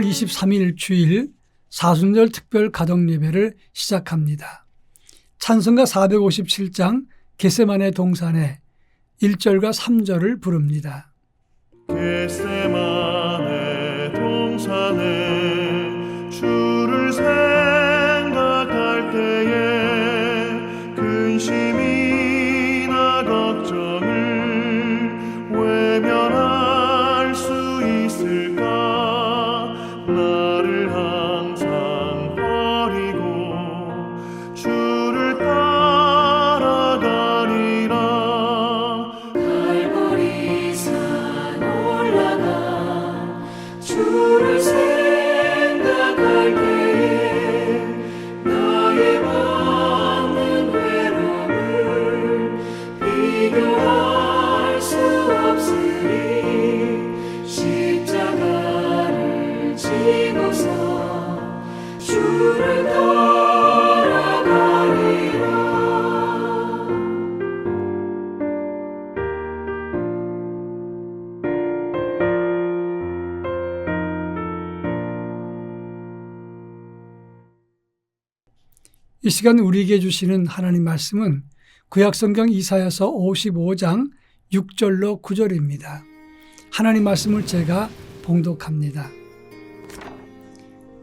6월 23일 주일 사순절 특별 가정 예배를 시작합니다. 찬송가 457장 겟세마네 동산에 1절과 3절을 부릅니다. 겟세마네 동산에 주를 생각할 때에 근심이나 걱정을 외면할 수 있을까? 나를 항상 버리고 주를 따라가리라. 갈보리산 올라가 주를 생각할 때에 나의 많은 외로움을 비교할 수 없으니 십자가를 지고서 주를 따라가리라. 이 시간 우리에게 주시는 하나님 말씀은 구약성경 이사야서 55장 6절로 9절입니다. 하나님 말씀을 제가 봉독합니다.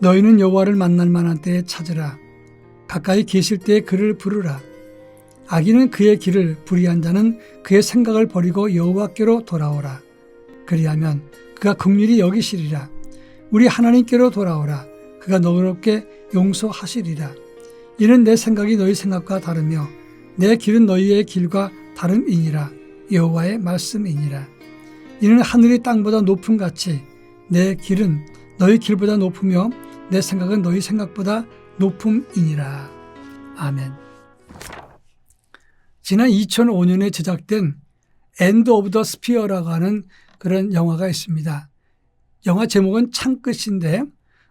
너희는 여호와를 만날 만한 때에 찾으라. 가까이 계실 때에 그를 부르라. 악인은 그의 길을, 불의한 자는 그의 생각을 버리고 여호와께로 돌아오라. 그리하면 그가 긍휼히 여기시리라. 우리 하나님께로 돌아오라. 그가 너그럽게 용서하시리라. 이는 내 생각이 너희 생각과 다르며 내 길은 너희의 길과 다름이니라. 여호와의 말씀이니라. 이는 하늘이 땅보다 높음 같이 내 길은 너희 길보다 높으며 내 생각은 너희 생각보다 높음이니라. 아멘. 지난 2005년에 제작된 엔드 오브 더 스피어라고 하는 그런 영화가 있습니다. 영화 제목은 창끝인데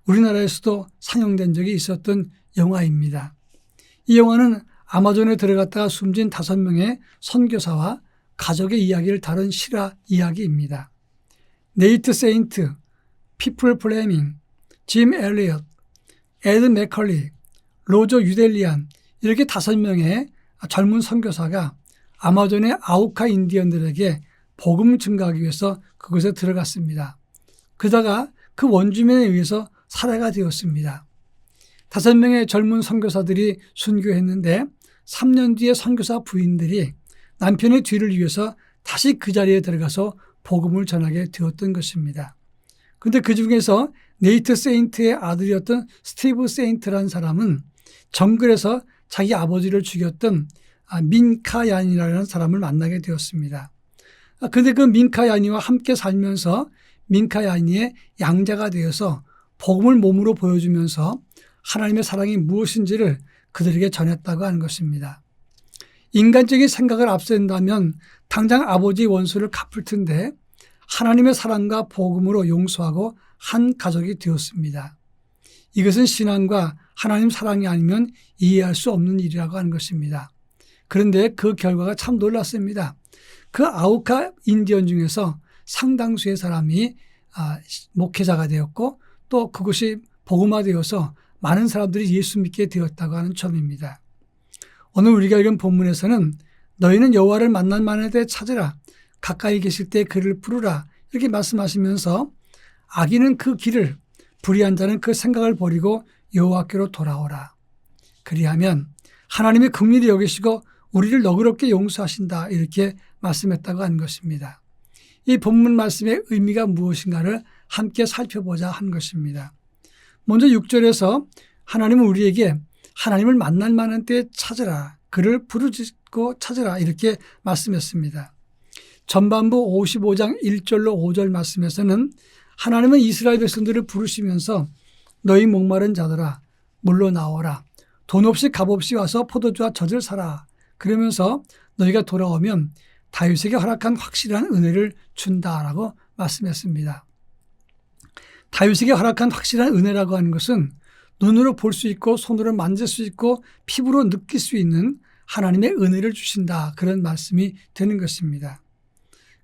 우리나라에서도 상영된 적이 있었던 영화입니다. 이 영화는 아마존에 들어갔다가 숨진 5명의 선교사와 가족의 이야기를 다룬 실화 이야기입니다. 네이트 세인트, 피플 플레밍, 짐 엘리엇, 에드 맥컬리, 로저 유델리안 이렇게 5명의 젊은 선교사가 아마존의 아우카 인디언들에게 복음을 증거하기 위해서 그곳에 들어갔습니다. 그러다가 그 원주민에 의해서 살해가 되었습니다. 5명의 젊은 선교사들이 순교했는데 3년 뒤에 선교사 부인들이 남편의 뒤를 이어서 다시 그 자리에 들어가서 복음을 전하게 되었던 것입니다. 그런데 그 중에서 네이트 세인트의 아들이었던 스티브 세인트라는 사람은 정글에서 자기 아버지를 죽였던 민카얀이라는 사람을 만나게 되었습니다. 그런데 그 민카얀이와 함께 살면서 민카얀이의 양자가 되어서 복음을 몸으로 보여주면서 하나님의 사랑이 무엇인지를 그들에게 전했다고 하는 것입니다. 인간적인 생각을 앞선다면 당장 아버지의 원수를 갚을 텐데 하나님의 사랑과 복음으로 용서하고 한 가족이 되었습니다. 이것은 신앙과 하나님 사랑이 아니면 이해할 수 없는 일이라고 하는 것입니다. 그런데 그 결과가 참 놀랐습니다. 그 아우카 인디언 중에서 상당수의 사람이 목회자가 되었고 또 그것이 복음화되어서 많은 사람들이 예수 믿게 되었다고 하는 점입니다. 오늘 우리가 읽은 본문에서는 너희는 여호와를 만날 만한 때 찾으라. 가까이 계실 때 그를 부르라. 이렇게 말씀하시면서 악인은 그 길을, 불의한 자는 그 생각을 버리고 여호와께로 돌아오라. 그리하면 하나님의 긍휼히 여기시고 우리를 너그럽게 용서하신다. 이렇게 말씀했다고 하는 것입니다. 이 본문 말씀의 의미가 무엇인가를 함께 살펴보자 한 것입니다. 먼저 6절에서 하나님은 우리에게 하나님을 만날 만한 때에 찾으라. 그를 부르짖고 찾으라. 이렇게 말씀했습니다. 전반부 55장 1절로 5절 말씀에서는 하나님은 이스라엘 백성들을 부르시면서 너희 목마른 자들아 물로 나오라. 돈 없이 값 없이 와서 포도주와 젖을 사라. 그러면서 너희가 돌아오면 다윗에게 허락한 확실한 은혜를 준다라고 말씀했습니다. 다윗에게 허락한 확실한 은혜라고 하는 것은 눈으로 볼 수 있고 손으로 만질 수 있고 피부로 느낄 수 있는 하나님의 은혜를 주신다. 그런 말씀이 되는 것입니다.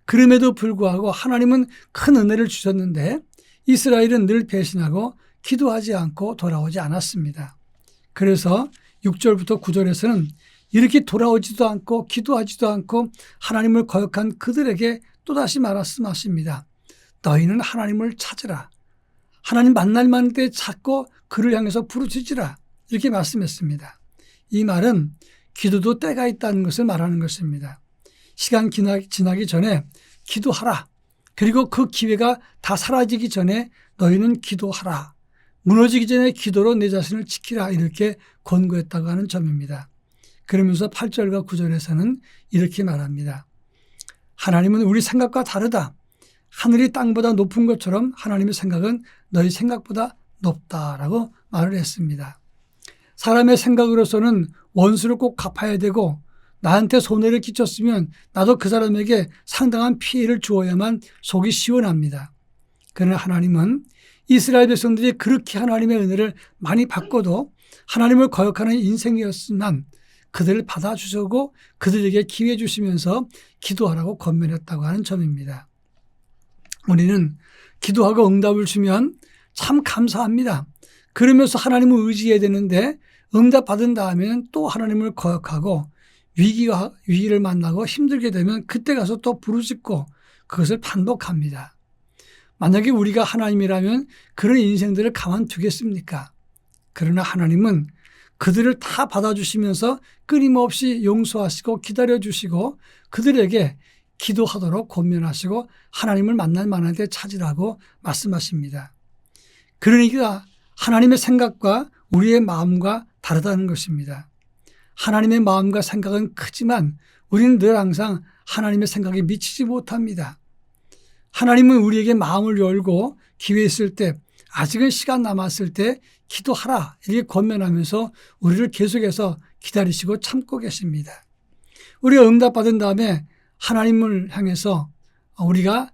그럼에도 불구하고 하나님은 큰 은혜를 주셨는데 이스라엘은 늘 배신하고 기도하지 않고 돌아오지 않았습니다. 그래서 6절부터 9절에서는 이렇게 돌아오지도 않고 기도하지도 않고 하나님을 거역한 그들에게 또다시 말씀하십니다. 너희는 하나님을 찾으라. 하나님 만날 만한 때 찾고 그를 향해서 부르짖으라. 이렇게 말씀했습니다. 이 말은 기도도 때가 있다는 것을 말하는 것입니다. 시간 지나기 전에 기도하라. 그리고 그 기회가 다 사라지기 전에 너희는 기도하라. 무너지기 전에 기도로 내 자신을 지키라. 이렇게 권고했다고 하는 점입니다. 그러면서 8절과 9절에서는 이렇게 말합니다. 하나님은 우리 생각과 다르다. 하늘이 땅보다 높은 것처럼 하나님의 생각은 너희 생각보다 높다라고 말을 했습니다. 사람의 생각으로서는 원수를 꼭 갚아야 되고 나한테 손해를 끼쳤으면 나도 그 사람에게 상당한 피해를 주어야만 속이 시원합니다. 그러나 하나님은 이스라엘 백성들이 그렇게 하나님의 은혜를 많이 받고도 하나님을 거역하는 인생이었지만 그들을 받아주시고 그들에게 기회 주시면서 기도하라고 권면했다고 하는 점입니다. 우리는 기도하고 응답을 주면 참 감사합니다. 그러면서 하나님을 의지해야 되는데 응답받은 다음에는 또 하나님을 거역하고 위기를 만나고 힘들게 되면 그때 가서 또 부르짖고 그것을 반복합니다. 만약에 우리가 하나님이라면 그런 인생들을 가만두겠습니까? 그러나 하나님은 그들을 다 받아주시면서 끊임없이 용서하시고 기다려주시고 그들에게 기도하도록 권면하시고 하나님을 만날 만한 때 찾으라고 말씀하십니다. 그러니까 하나님의 생각과 우리의 마음과 다르다는 것입니다. 하나님의 마음과 생각은 크지만 우리는 늘 항상 하나님의 생각에 미치지 못합니다. 하나님은 우리에게 마음을 열고 기회 있을 때 아직은 시간 남았을 때 기도하라 이렇게 권면하면서 우리를 계속해서 기다리시고 참고 계십니다. 우리가 응답받은 다음에 하나님을 향해서 우리가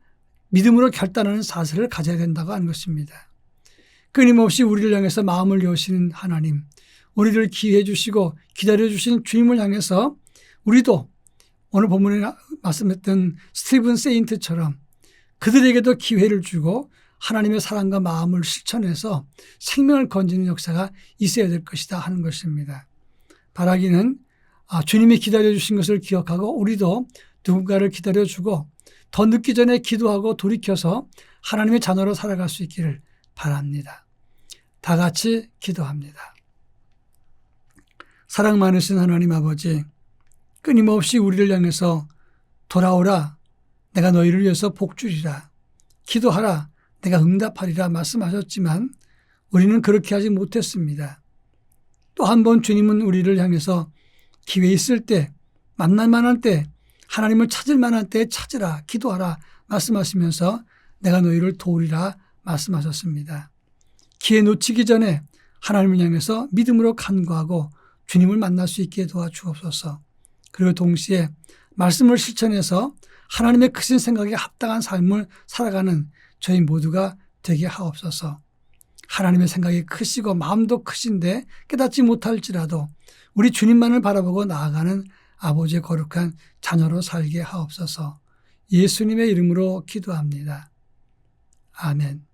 믿음으로 결단하는 사슬을 가져야 된다고 하는 것입니다. 끊임없이 우리를 향해서 마음을 여시는 하나님, 우리를 기회해 주시고 기다려 주신 주님을 향해서 우리도 오늘 본문에 말씀했던 스티븐 세인트처럼 그들에게도 기회를 주고 하나님의 사랑과 마음을 실천해서 생명을 건지는 역사가 있어야 될 것이다 하는 것입니다. 바라기는 주님이 기다려 주신 것을 기억하고 우리도 누군가를 기다려주고 더 늦기 전에 기도하고 돌이켜서 하나님의 자녀로 살아갈 수 있기를 바랍니다. 다 같이 기도합니다. 사랑 많으신 하나님 아버지, 끊임없이 우리를 향해서 돌아오라, 내가 너희를 위해서 복주리라, 기도하라, 내가 응답하리라 말씀하셨지만 우리는 그렇게 하지 못했습니다. 또 한 번 주님은 우리를 향해서 기회 있을 때, 만날 만한 때, 하나님을 찾을 만한 때에 찾으라, 기도하라 말씀하시면서 내가 너희를 도우리라 말씀하셨습니다. 기회 놓치기 전에 하나님을 향해서 믿음으로 간구하고 주님을 만날 수 있게 도와주옵소서. 그리고 동시에 말씀을 실천해서 하나님의 크신 생각에 합당한 삶을 살아가는 저희 모두가 되게 하옵소서. 하나님의 생각이 크시고 마음도 크신데 깨닫지 못할지라도 우리 주님만을 바라보고 나아가는 아버지의 거룩한 자녀로 살게 하옵소서. 예수님의 이름으로 기도합니다. 아멘.